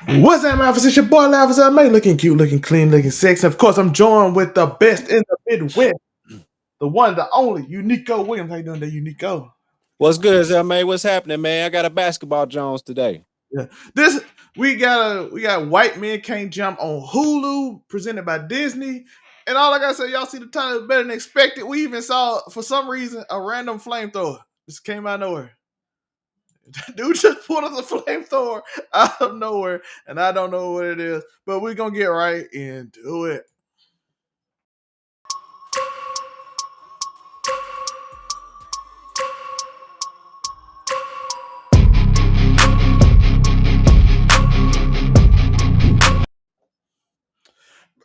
What's that, man? It's your boy Lavis. I man, looking cute, looking clean, looking sexy. Of course, I'm joined with the best in the Midwest, the one, the only, Uniqo Williams. How you doing, there, Uniqo? What's good, Zell? What's happening, man? I got a basketball Jones today. Yeah, this we got White Men Can't Jump on Hulu, presented by Disney. And all I gotta say, y'all see the title is better than expected. We even saw, for some reason, a random flamethrower. This came out of nowhere. Dude just pulled us a flamethrower out of nowhere, and I don't know what it is, but we're gonna get right into it.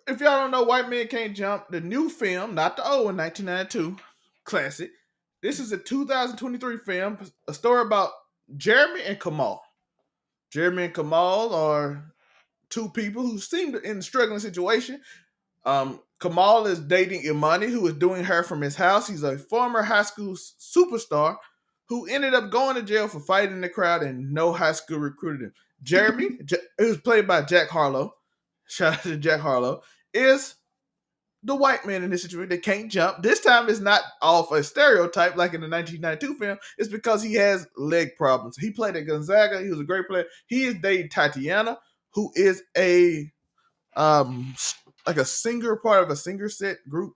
If y'all don't know, White Men Can't Jump, the new film, not the old one, 1992 classic. This is a 2023 film, a story about Jeremy and Kamal. Jeremy and Kamal are two people who seem in a struggling situation. Kamal is dating Imani, who is doing her from his house. He's a former high school superstar who ended up going to jail for fighting in the crowd, and no high school recruited him. Jeremy, who's played by Jack Harlow, shout out to Jack Harlow, is the white man in this situation. They can't jump. This time it's not off a stereotype like in the 1992 film. It's because he has leg problems. He played at Gonzaga. He was a great player. He is dating Tatiana, who is a um like a singer, part of a singer set group.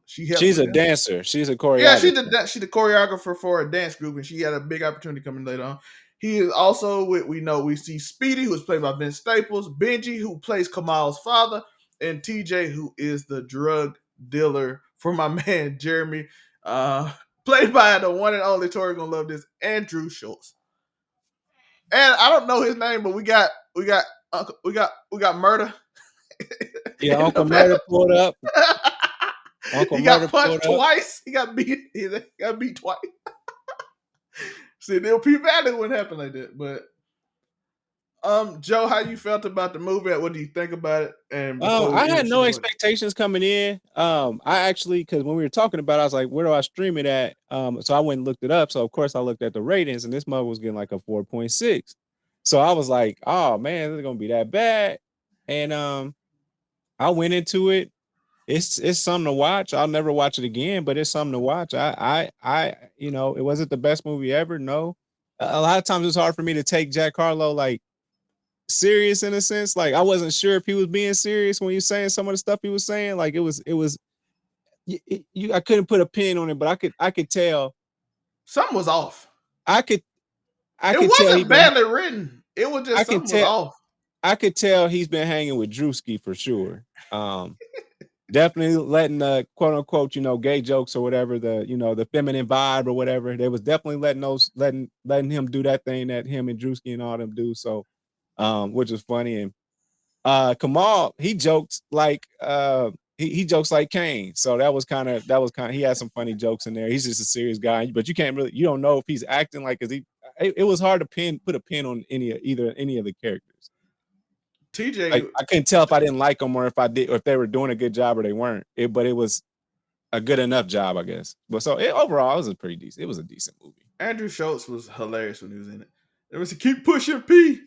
She helps She's with a them. dancer. She's a Yeah, choreographer. she's the choreographer for a dance group, and she had a big opportunity coming later on. He is also we see Speedy, who is played by Ben Staples, Benji, who plays Kamal's father, and TJ, who is the drug dealer for my man Jeremy, uh, played by the one and only Tori gonna love this, Andrew Schultz. And I don't know his name, but we got murder Yeah, in the Uncle Murder film. pulled up. Uncle He got Murder punched pulled up. twice. He got beat. He got beat twice. See, they'll P Valley wouldn't happen like that. But Joe, how you felt about the movie? What do you think about it? And before we I get had into no what, expectations coming in. I actually, because when we were talking about it, I was like, where do I stream it at? So I went and looked it up. So of course I looked at the ratings, and this mother was getting like a 4.6. So I was like, oh man, it's gonna be that bad. And I went into it. It's something to watch. I'll never watch it again, but it's something to watch. It wasn't the best movie ever. No, a lot of times it's hard for me to take Jack Harlow like serious in a sense. Like I wasn't sure if he was being serious when he was saying some of the stuff he was saying. Like it was you. I couldn't put a pin on it, but I could tell. something was off. I could I It could tell he wasn't been. badly written. It was I just can something was tell. off. I could tell he's been hanging with Drewski for sure. Um, Definitely letting the quote unquote, gay jokes or whatever, the feminine vibe or whatever. They was definitely letting him do that thing that him and Drewski and all them do. So which is funny. And Kamal, he joked like he jokes like Kane. So that was kind of he had some funny jokes in there. He's just a serious guy, but you don't know if he's acting like is he it was hard to put a pin on any of the characters. TJ, Like I couldn't tell if I didn't like them or if I did or if they were doing a good job or they weren't. But it was a good enough job, I guess. But so overall, it was a pretty decent. It was a decent movie. Andrew Schultz was hilarious when he was in it. It was to keep pushing P.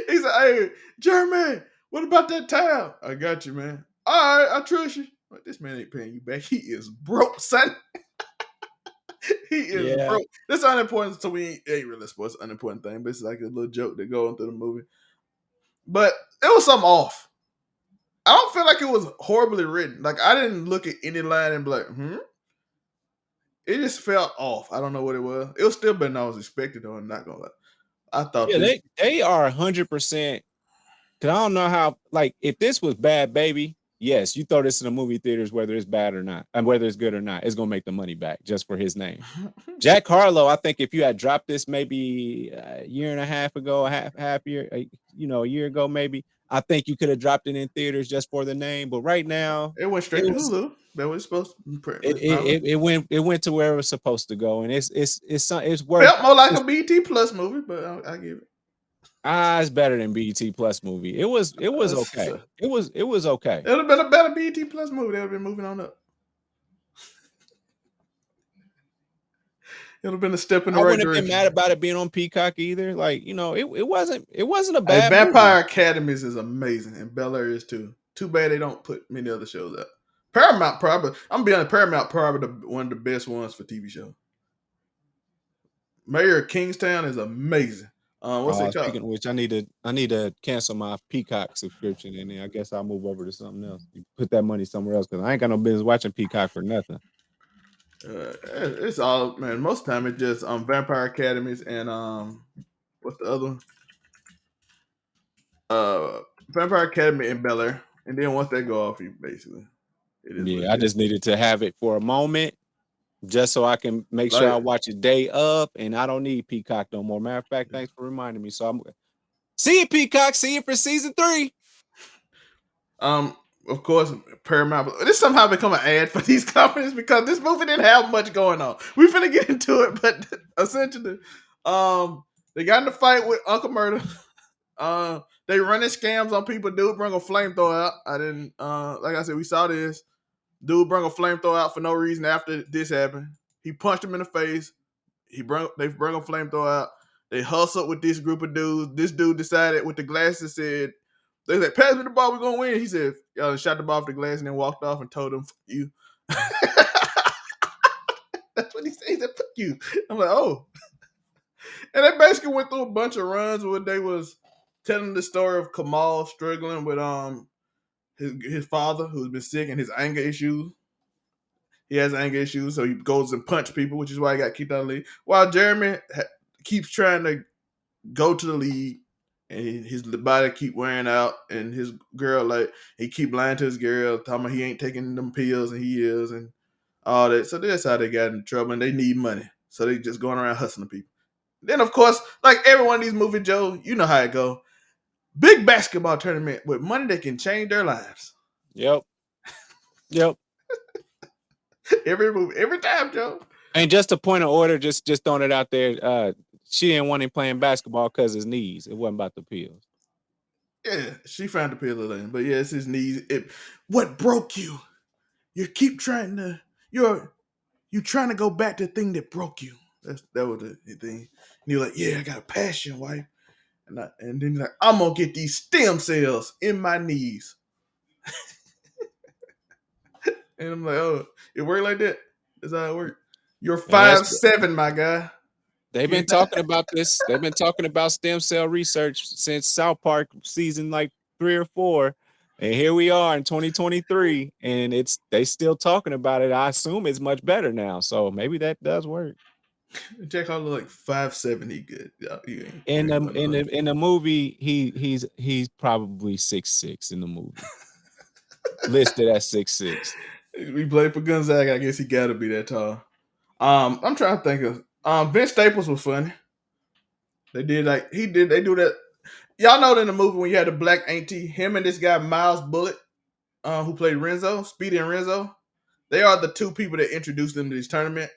He said, "Hey, Jeremy, what about that time? I got you, man. All right, I trust you. But this man ain't paying you back. He is broke, son. He is Yeah, broke. This is unimportant, so we ain't really supposed to unimportant thing, but it's like a little joke that go into the movie. But it was something off. I don't feel like it was horribly written. Like I didn't look at any line and be like, It just felt off. I don't know what it was. It was still better than I was expecting, though. I'm not gonna lie. I thought yeah, this. they are 100%. Cause I don't know how. Like, if this was Bad Baby, yes, you throw this in the movie theaters, whether it's bad or not, and whether it's good or not, it's gonna make the money back just for his name. Jack Harlow, I think if you had dropped this maybe a year and a half ago, a half year, a year ago maybe, I think you could have dropped it in theaters just for the name. But right now, It went it straight to was Hulu. That was supposed to print. it Probably it, it went to where it was supposed to go, and it's worth. felt more like a It's, BT Plus movie, but I give it. it's better than BT Plus movie. It was okay. It It was okay. would have been a better BT Plus movie. They would have been moving on up. It'd have been a step in the I right wouldn't have been mad direction. about it being on Peacock either. Like, it wasn't a Hey, bad movie. Vampire Academies is amazing, and Bel Air is too. Too bad they don't put many other shows up. Paramount probably. I'm gonna be honest. Paramount probably one of the best ones for TV shows. Mayor of Kingstown is amazing. What's it called? Speaking of which, I need to cancel my Peacock subscription, and then I guess I'll move over to something else. You put that money somewhere else because I ain't got no business watching Peacock for nothing. It's all man. Most of the time it's just Vampire Academies and what's the other one? Uh, Vampire Academy and Bel Air, and then once they go off, you basically it is what Yeah, I it is. just needed to have it for a moment, just so I can make sure I Like watch it day of, and I don't need Peacock no more. Matter of fact, thanks for reminding me. So I'm see you, Peacock. See you for season 3. um, of course, Paramount. This somehow become an ad for these companies because this movie didn't have much going on. We finna get into it, but essentially, they got in a fight with Uncle Murder. They running scams on people. Dude bring a flamethrower out. I didn't. Like I said, we saw this. Dude bring a flamethrower out for no reason after this happened. He punched him in the face. They bring a flamethrower out. They hustled with this group of dudes. This dude decided with the glasses said, they said, pass me the ball, we're gonna win. He said, shot the ball off the glass and then walked off and told them, fuck you. That's what he said. He said, fuck you. I'm like, oh. And they basically went through a bunch of runs where they was telling the story of Kamal struggling with his father who's been sick and his anger issues. He has anger issues, so he goes and punch people, which is why he got kicked out of the league. While Jeremy keeps trying to go to the league, and his body keep wearing out, and his girl like he keep lying to his girl, talking about he ain't taking them pills, and he is, and all that. So that's how they got in trouble, and they need money, so they just going around hustling people. Then of course, like every one of these movies, Joe, you know how it go. Big basketball tournament with money that can change their lives. Yep. Yep. Every movie, every time, Joe. And just a point of order, just throwing it out there. She didn't want him playing basketball because his knees. It wasn't about the pills. Yeah, she found the pillow then, but yeah, it's his knees. What broke you? You keep trying to. You trying to go back to the thing that broke you. That was the thing. And you're like, yeah, I got a passion, wife. And then you're like, I'm gonna get these stem cells in my knees. And I'm like, oh, it worked like that. That's how it worked. You're And that's 5'7", my guy. they've been talking about this. They've been talking about stem cell research since South Park season like 3 or 4. And here we are in 2023, and they still talking about it. I assume it's much better now. So maybe that does work. Jack Harlow like 5'7". He good. Yeah, In you the ain't going in on. the in the movie, he's probably 6'6" in the movie. Listed as 6'6". We played for Gonzaga. I guess he got to be that tall. I'm trying to think of. Vince Staples was funny. They did like he did. They do that. Y'all know in the movie when you had the black auntie, him and this guy Miles Bullet, who played Renzo, Speedy and Renzo. They are the two people that introduced them to this tournament.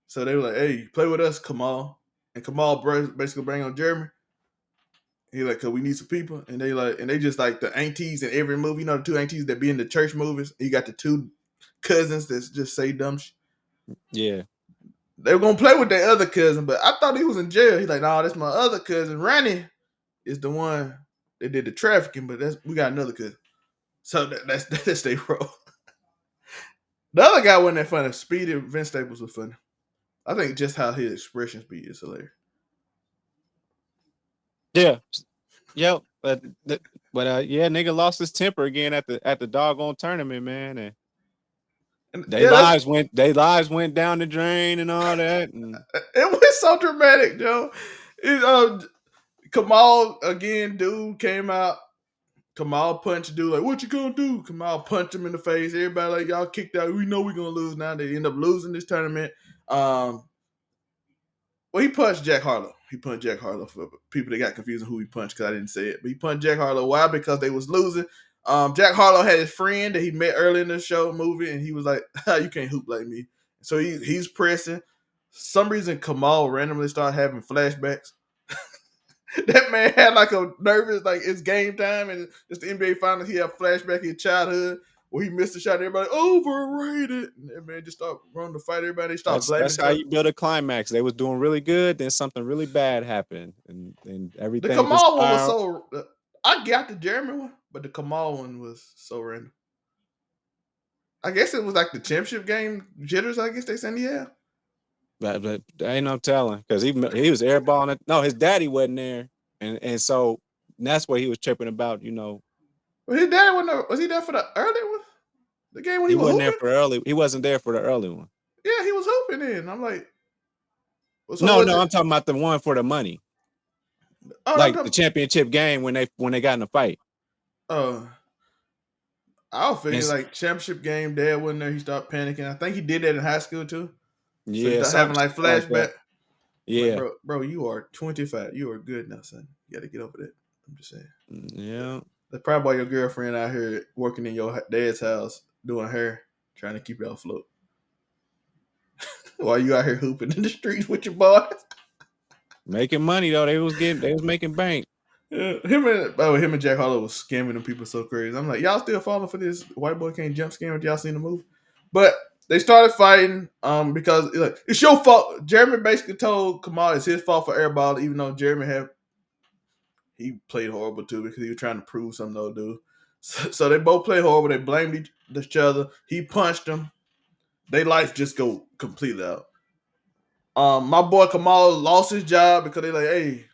So they were like, "Hey, play with us, Kamal." And Kamal basically bring on Jeremy. He like, "Cause we need some people," and they just like the aunties in every movie. You know, the two aunties that be in the church movies. You got the two cousins that just say dumb shit. Yeah. They were gonna play with their other cousin, but I thought he was in jail. He's like, "No, that's my other cousin. Randy is the one that did the trafficking, but we got another cousin." So that's their role. The other guy wasn't that funny. Speedy Vince Staples was funny. I think just how his expression speed is hilarious. Yeah. Yep. But yeah, nigga lost his temper again at the doggone tournament, man. And And yeah, they lives went down the drain and all that. And it was so dramatic, Joe. Kamal again, dude came out. Kamal punched dude like, "What you gonna do?" Kamal punched him in the face. Everybody like, "Y'all kicked out. We know we're gonna lose now." They end up losing this tournament. Well, he punched Jack Harlow. He punched Jack Harlow for people that got confused on who he punched because I didn't say it. But he punched Jack Harlow. Why? Because they was losing. Jack Harlow had his friend that he met early in the show movie, and he was like, "You can't hoop like me." So he's pressing. Some reason Kamal randomly started having flashbacks. That man had like a nervous, like it's game time and it's the NBA finals. He had flashback in his childhood. where he missed the shot. Everybody overrated. And that man just started running to fight everybody. They start blaming That's each how other. you build a climax. They was doing really good, then something really bad happened, and The everything just Kamal one was spiraled. so. I got the Jeremy one, but the Kamal one was so random. I guess it was like the championship game jitters. I guess they said yeah. But ain't no telling because he was airballing it. No, his daddy wasn't there, and so that's what he was tripping about. But his dad wasn't there. Was he there for the early one? The game when he He was wasn't there hooping? for early. He wasn't there for the early one. Yeah, he was hooping in. I'm like, well, so No, was no, it? I'm talking about the one for the money, Oh, like the championship game when they got in a fight. uh, I was And figuring like championship game. Dad wasn't there. He started panicking. I think he did that in high school too. So he yeah, started having like something like that. flashback. I'm like, Yeah, bro, you are 25. You are good now, son. You got to get over that. I'm just saying. yeah. That's probably why your girlfriend out here working in your dad's house doing hair, trying to keep it afloat. While you out here hooping in the streets with your boys. Making money though. They was making bank. Yeah, him and Jack Harlow was scamming them people so crazy. I'm like, y'all still falling for this white boy can't jump scam if y'all seen the movie? But they started fighting because like, it's your fault. Jeremy basically told Kamal it's his fault for airball, even though he played horrible too because he was trying to prove something to dude. So they both played horrible. They blamed each other. He punched him. Their life just go completely out. My boy Kamal lost his job because they like, hey,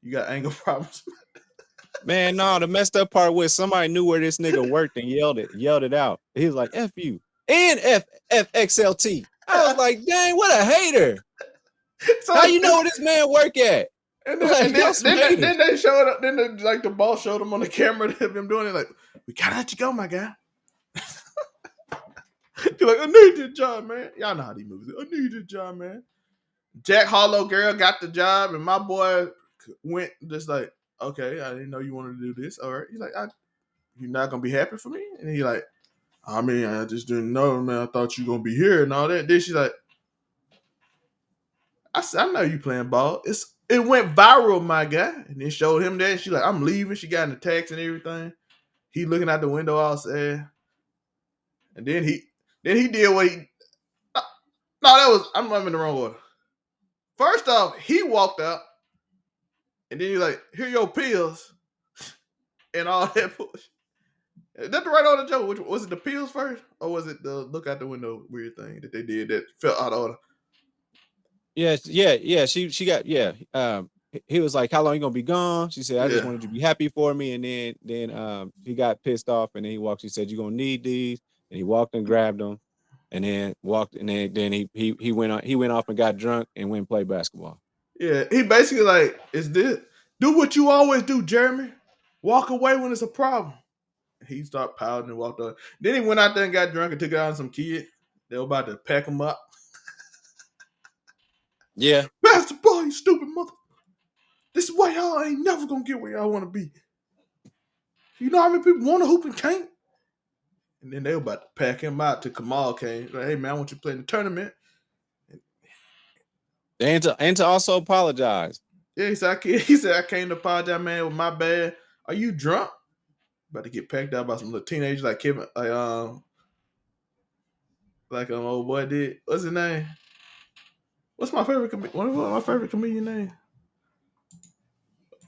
you got anger problems. Man, no, the messed up part was somebody knew where this nigga worked and yelled it out. He was like, F you and FXLT. I was like, dang, what a hater. So How you know where this man work at? and then Like, and then y'all some then they, haters. then they showed up. Then like the boss showed them on the camera them doing it. Like, we gotta let you go, my guy. You're like, I need this job, man. Y'all know how these movies. I need this job, man. Jack Harlow girl got the job, and my boy went just like, okay, I didn't know you wanted to do this. All right, he's like, you're not gonna be happy for me, and he like, I mean, I just didn't know, man. I thought you were gonna be here and all that. Then she's like, I know you playing ball. It went viral, my guy. And then showed him that. She like, I'm leaving. She got in the taxi and everything. He looking out the window outside. And then he did what he no, that was I'm in the wrong order. First off, he walked out and then he like, here your pills and all that push. Is that the right order, Joe? Which was it the pills first? Or was it the look out the window weird thing that they did that felt out of order? Yeah. She got he was like, how long you gonna be gone? She said, I just Yeah. wanted you to be happy for me. And then he got pissed off and then he walked. She said, you're gonna need these. And he walked and grabbed them and then walked and then he went off and got drunk and went and played basketball. Yeah. He basically like, is this do what you always do, Jeremy. Walk away when it's a problem. He started pouting and walked up. Then he went out there and got drunk and took it out on some kid. They were about to pack him up. Yeah. Basketball, you stupid mother. This is why y'all ain't never gonna get where y'all wanna be. You know how many people want to hoop and can't? And then they were about to pack him out till Kamal came. Like, hey man, I want you to play in the tournament. And to also apologize. Yeah, he said I came to apologize, man. With my bad. Are you drunk? About to get packed out by some little teenagers like Kevin, like an old boy did. What's his name? What's my favorite? One of my favorite comedian name?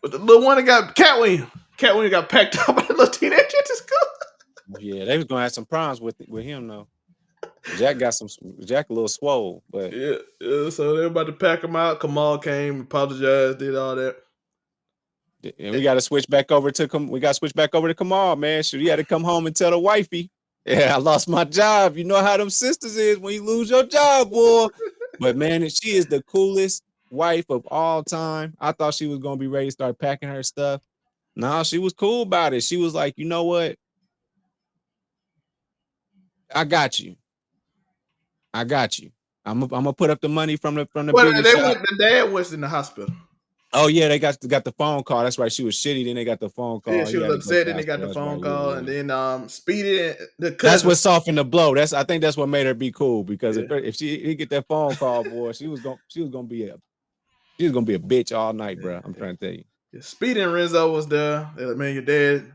But the little one that got Cat Williams. Cat Williams got packed out by the little teenager at the school. Yeah, they was gonna have some problems with him though. Jack a little swole, but Yeah. So they were about to pack him out. Kamal came, apologized, did all that. and we got to switch back over to Kamal, man. Should he had to come home and tell the wifey, yeah, I lost my job. You know how them sisters is when you lose your job, boy. But man, she is the coolest wife of all time. I thought she was gonna be ready to start packing her stuff. No, she was cool about it. She was like, you know what? I got you. I'm gonna put up the money from the Well, biggest shot. the dad was in the hospital. Oh yeah, they got the phone call. That's right. She was shitty. Then they got the phone Yeah, call. she He was had to go to upset. the Then they got hospital. the That's right. phone Yeah, call, yeah. and then Speedy, the cousin. That's what softened the blow. I think that's what made her be cool because Yeah. if he get that phone call, boy, she was gonna be a bitch all night, bro. I'm trying to tell you. Yeah, Speedy and Renzo was there. They're like, man, your dad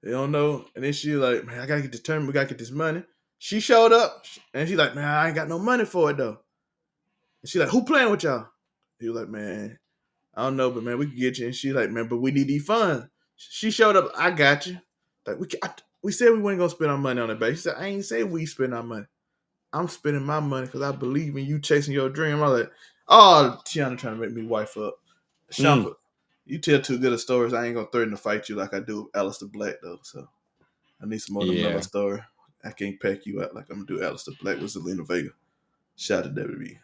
They don't know. And then she like, man, I gotta get this tournament. We gotta get this money. She showed up and she like, man, I ain't got no money for it though. And she like, who playing with y'all? He was like, man, I don't know, but man, we can get you. And she like, man, but we need these funds. She showed up. I got you. Like we said we weren't gonna spend our money on it, babe. She said, I ain't say we spend our money. I'm spending my money because I believe in you chasing your dream. I'm like, oh, Tiana trying to make me wife up. Shumpert, you tell too good of stories. I ain't gonna threaten to fight you like I do Alistair Black though. So I need some more of the Miller Yeah. story. I can't pack you out like I'm gonna do Alistair Black with Zelina Vega. Shout out to WB.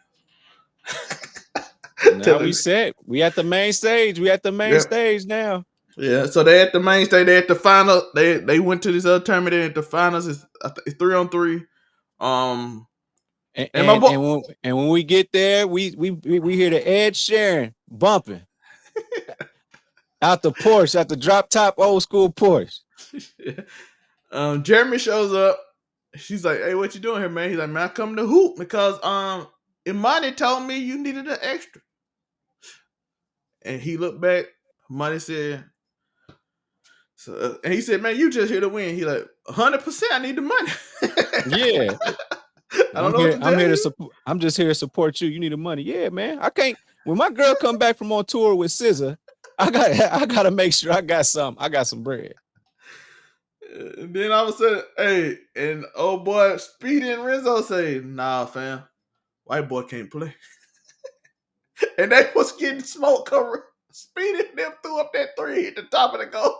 Now we set. We at the main stage. We at the main stage now. Yeah, so they at the main stage. They at the final. They went to this other tournament. They at the finals. It's 3-on-3. And when we get there, we hear the Ed Sheeran bumping out the Porsche, out the drop top old school Porsche. Jeremy shows up. She's like, "Hey, what you doing here, man?" He's like, "Man, I come to hoop because Imani told me you needed an extra." And he looked back. Imani said, "So," and he said, "Man, you just here to win." He like, 100%. I need the money. Yeah. I don't know what to tell you. I'm just here to support you. You need the money. Yeah, man. I can't. When my girl come back from on tour with SZA, I gotta make sure I got some bread. And then all of a sudden, hey, and old boy Speedy and Renzo say, "Nah, fam, white boy can't play." And they was getting smoke cover. Speedy and them threw up that three at the top of the goal.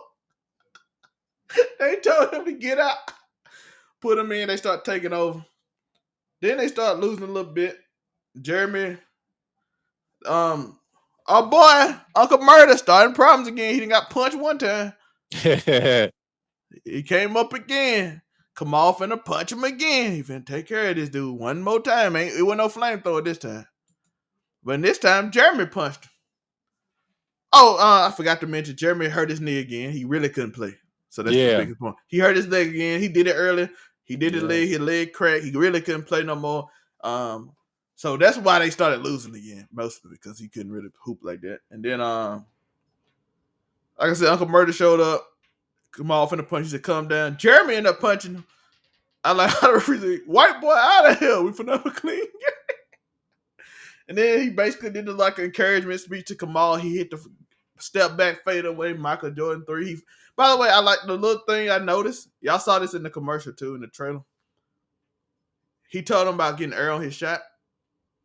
They told him to get out. Put him in. They start taking over. Then they start losing a little bit. Jeremy, our boy Uncle Murder starting problems again. He done got punched one time. He came up again. Kamal finna punch him again. He finna take care of this dude one more time. It wasn't no flamethrower this time. But this time, Jeremy punched him. Oh, I forgot to mention, Jeremy hurt his knee again. He really couldn't play. So that's the biggest point. He hurt his leg again. He did it earlier. He did his leg cracked. He really couldn't play no more. So that's why they started losing again, mostly because he couldn't really hoop like that. And then, like I said, Uncle Murder showed up. Kamal finna punch. He said, "Come down." Jeremy ended up punching him. I like how the referee said, "White boy out of here. We finna have a clean game." And then he basically did like an encouragement speech to Kamal. He hit the step back fade away, Michael Jordan 3. By the way, I like the little thing I noticed. Y'all saw this in the commercial too, in the trailer. He told him about getting air on his shot.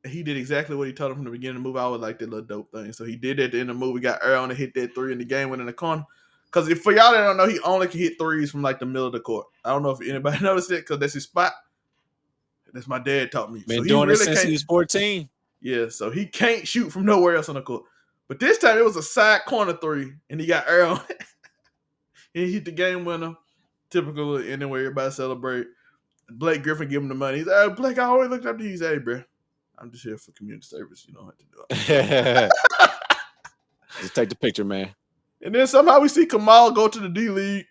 He did exactly what he told him from the beginning of the movie. I would like that little dope thing. So he did that at the end of the movie, got air on and hit that three in the game, went in the corner. Because if for y'all that don't know, he only can hit threes from like the middle of the court. I don't know if anybody noticed it because that's his spot. That's my dad taught me. Been so doing it since he was 14. Yeah, so he can't shoot from nowhere else on the court. But this time it was a side corner three, and he got air on it. He hit the game winner. Typical ending where everybody celebrate. Blake Griffin give him the money. He's like, "Oh, Blake, I always looked up to you." He's like, "Hey, bro, I'm just here for community service. You don't have to do it." Just take the picture, man. And then somehow we see Kamal go to the D League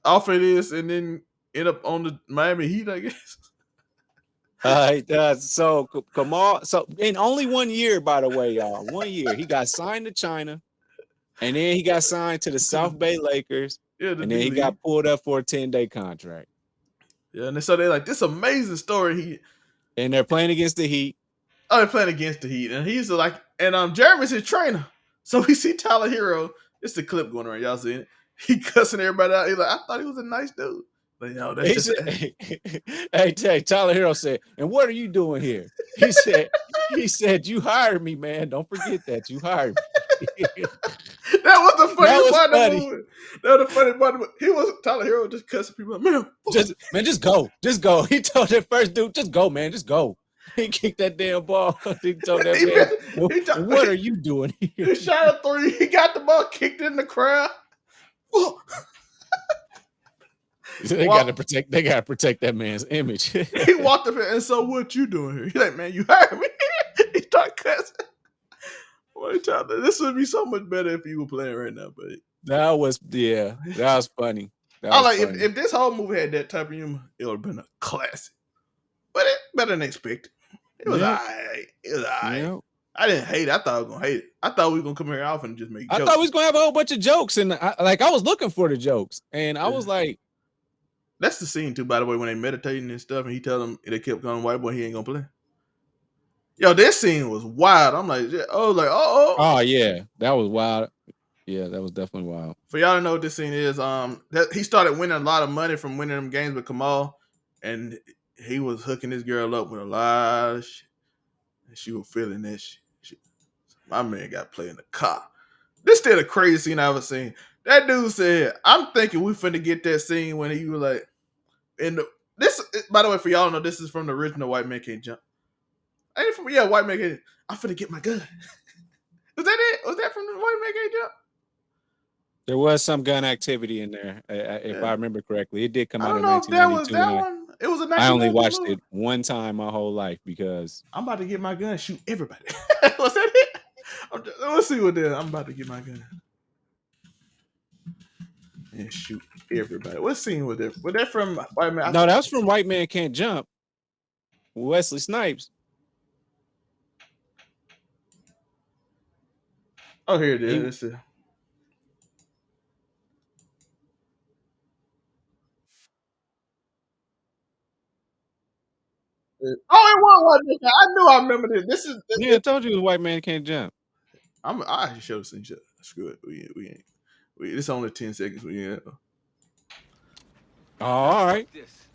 off of this and then end up on the Miami Heat, I guess. So Kamal, so in only 1 year, by the way, y'all, 1 year, he got signed to China, and then he got signed to the South Bay Lakers, and then he got pulled up for a 10-day contract. Yeah, and so they're like, this amazing story. And they're playing against the Heat. Oh, they're playing against the Heat, and he's like, and Jeremy's his trainer. So we see Tyler Hero. It's the clip going around. Y'all seeing it? He cussing everybody out. He's like, "I thought he was a nice dude." But no, that's just. Hey, Tyler Hero said, "And what are you doing here?" He said, "You hired me, man. Don't forget that you hired me." That was the funny part of the movie. That was the funny part of the Tyler Hero just cussing people. Just go. He told that first dude, "Just go, man. Just go." He kicked that damn ball. He told that man, "What are you doing here?" He shot a three. He got the ball kicked in the crowd. They gotta protect that man's image. He walked up and so what you doing here? He's like, "Man, you hired me." He started cussing. This would be so much better if you were playing right now, but that was funny. If this whole movie had that type of humor, it would have been a classic. But it better than expected. It was alright. I didn't hate it. I thought I was gonna hate it. I thought we were gonna come here often and just make I jokes. thought we was gonna have a whole bunch of jokes, and I was looking for the jokes, and I was like, that's the scene too, by the way, when they meditating and stuff, and he tell them they kept going, white boy, he ain't gonna play. Yo, this scene was wild. I'm like, oh yeah, that was wild. Yeah, that was definitely wild. For y'all to know what this scene is, that he started winning a lot of money from winning them games with Kamal, and he was hooking this girl up with a lot of shit, and she was feeling that shit. My man got played in the car. This still the craziest scene I ever seen. That dude said, "I'm thinking we finna get that scene when he was like, in the this." By the way, for y'all to know, this is from the original White Man Can't Jump. Ain't it from White Man Can't? I'm finna get my gun. Was that it? Was that from the White Man Can't Jump? There was some gun activity in there, if I remember correctly. It did come I out don't in know if that was 1992, that and one. It was a I only 1992 watched movie. it one time my whole life because I'm about to get my gun, shoot everybody. Was that it? Let's see what that is. I'm about to get my gun and shoot everybody. What scene was that? Was that from White Man? no, that was from White Man Can't Jump. Wesley Snipes. Oh, here it is. Let's see. Oh, it was White Man. I knew I remember this. This is. Yeah, I told you it was White Man Can't Jump. I actually should have seen shit. Screw it. We ain't. It's only 10 seconds. We ain't. Oh, all right. This.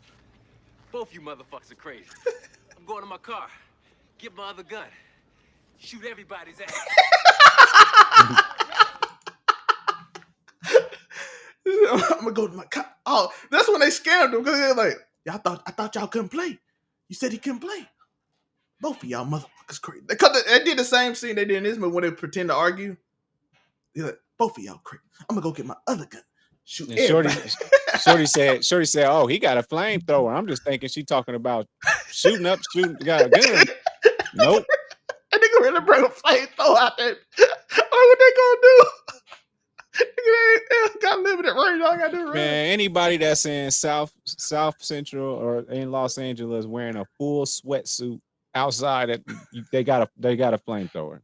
Both you motherfuckers are crazy. I'm going to my car. Get my other gun. Shoot everybody's ass. I'm gonna go to my car. Oh, that's when they scammed him because they're like, I thought y'all couldn't play. You said he couldn't play. Both of y'all motherfuckers crazy. They did the same scene they did in this movie when they pretend to argue. They're like, both of y'all crazy. I'm gonna go get my other gun. Shoot And everybody. Shorty said, "Oh, he got a flamethrower." I'm just thinking she talking about shooting, got a gun. Nope. And they gonna really bring a flamethrower out there. What they gonna do? They got limited range. All I gotta do is Man, anybody that's in South Central or in Los Angeles wearing a full sweatsuit outside, they got a flamethrower.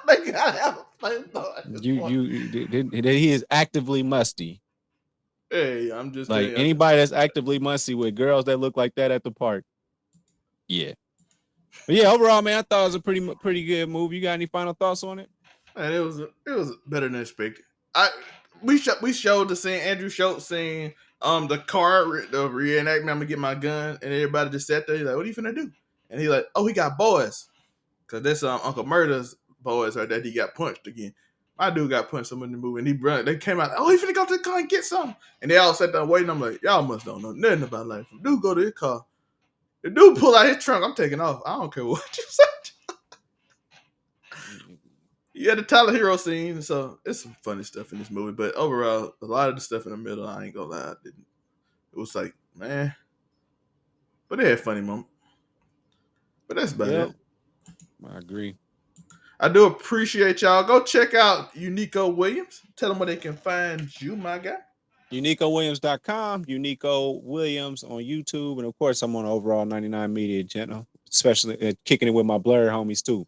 they gotta have a flamethrower. He is actively musty. Hey, I'm just like anybody that's actively musty with girls that look like that at the park. Yeah. But yeah, overall, man, I thought it was a pretty good movie. You got any final thoughts on it? Man, it was better than expected. We showed the scene. Andrew Schultz scene. The car, the reenactment. I'm gonna get my gun, and everybody just sat there. He's like, "What are you finna do?" And he like, "Oh, he got boys, cause that's Uncle Murder's boys, or that he got punched again." My dude got punched some in the movie, and he run. They came out. Oh, he finna go to the car and get something. And they all sat there waiting. I'm like, y'all must don't know nothing about life. The dude go to his car. The dude pull out his trunk. I'm taking off. I don't care what you say. Yeah, the Tyler Hero scene. So it's some funny stuff in this movie, but overall, a lot of the stuff in the middle, I ain't gonna lie, didn't. It was like, man, but they had funny moments. But that's about it. I agree. I do appreciate y'all. Go check out Uniqo Williams. Tell them where they can find you, my guy. UnicoWilliams.com, Uniqo Williams on YouTube, and of course, I'm on Overall 99 Media channel, especially kicking it with my Blur homies too.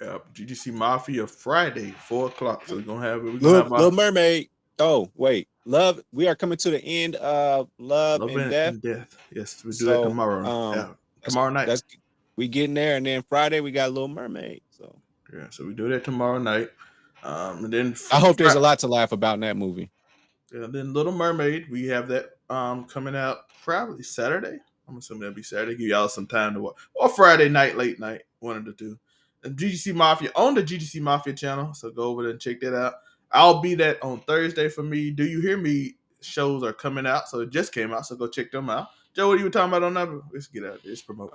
Yeah, GDC Mafia Friday, 4:00. So we're gonna have it. Little Mermaid. Oh, wait. Love. We are coming to the end of Love and Death. Yes, we do that tomorrow. Tomorrow night. We getting there, and then Friday we got Little Mermaid. So yeah, so we do that tomorrow night. And then I hope there's a lot to laugh about in that movie. And then Little Mermaid, we have that coming out probably Saturday. I'm assuming that'll be Saturday. Give y'all some time to watch. Or Friday night, late night, one of the two. And GGC Mafia on the GGC Mafia channel. So go over there and check that out. I'll be that on Thursday for me. Do You Hear Me shows are coming out. So it just came out. So go check them out. Joe, what are you talking about on that? Let's get out there. Let's promote.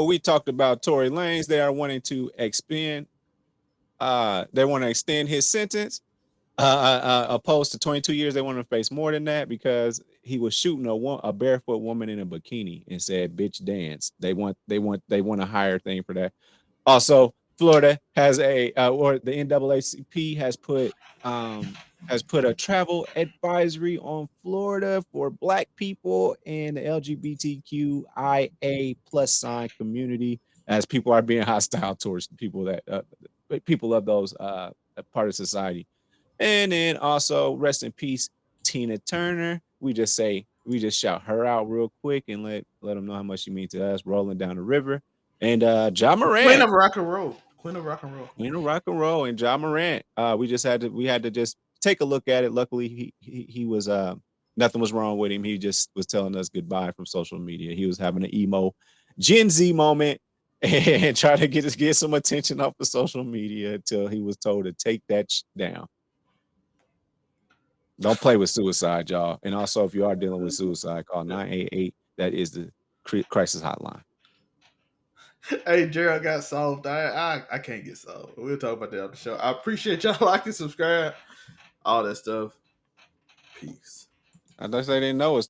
We talked about Tory Lanez. They are wanting to expand. They want to extend his sentence. Opposed to 22 years, they want to face more than that because he was shooting a barefoot woman in a bikini and said, "Bitch, dance." They want a higher thing for that. Also, Florida has or the NAACP has put a travel advisory on Florida for Black people and the LGBTQIA+ community as people are being hostile towards people that people of those part of society. And then also rest in peace, Tina Turner. We just shout her out real quick and let them know how much she means to us. Rolling down the river. And Ja Queen Morant, of rock and roll. Queen of rock and roll. Queen of rock and roll, and Ja Morant. We had to just take a look at it. Luckily, he was nothing was wrong with him. He just was telling us goodbye from social media. He was having an emo Gen Z moment and trying to get some attention off the social media until he was told to take that down. Don't play with suicide, y'all. And also, if you are dealing with suicide, call 988. That is the crisis hotline. Hey, Gerald got solved. I can't get solved. We'll talk about that on the show. I appreciate y'all liking, subscribe, all that stuff. Peace. I thought they didn't know it's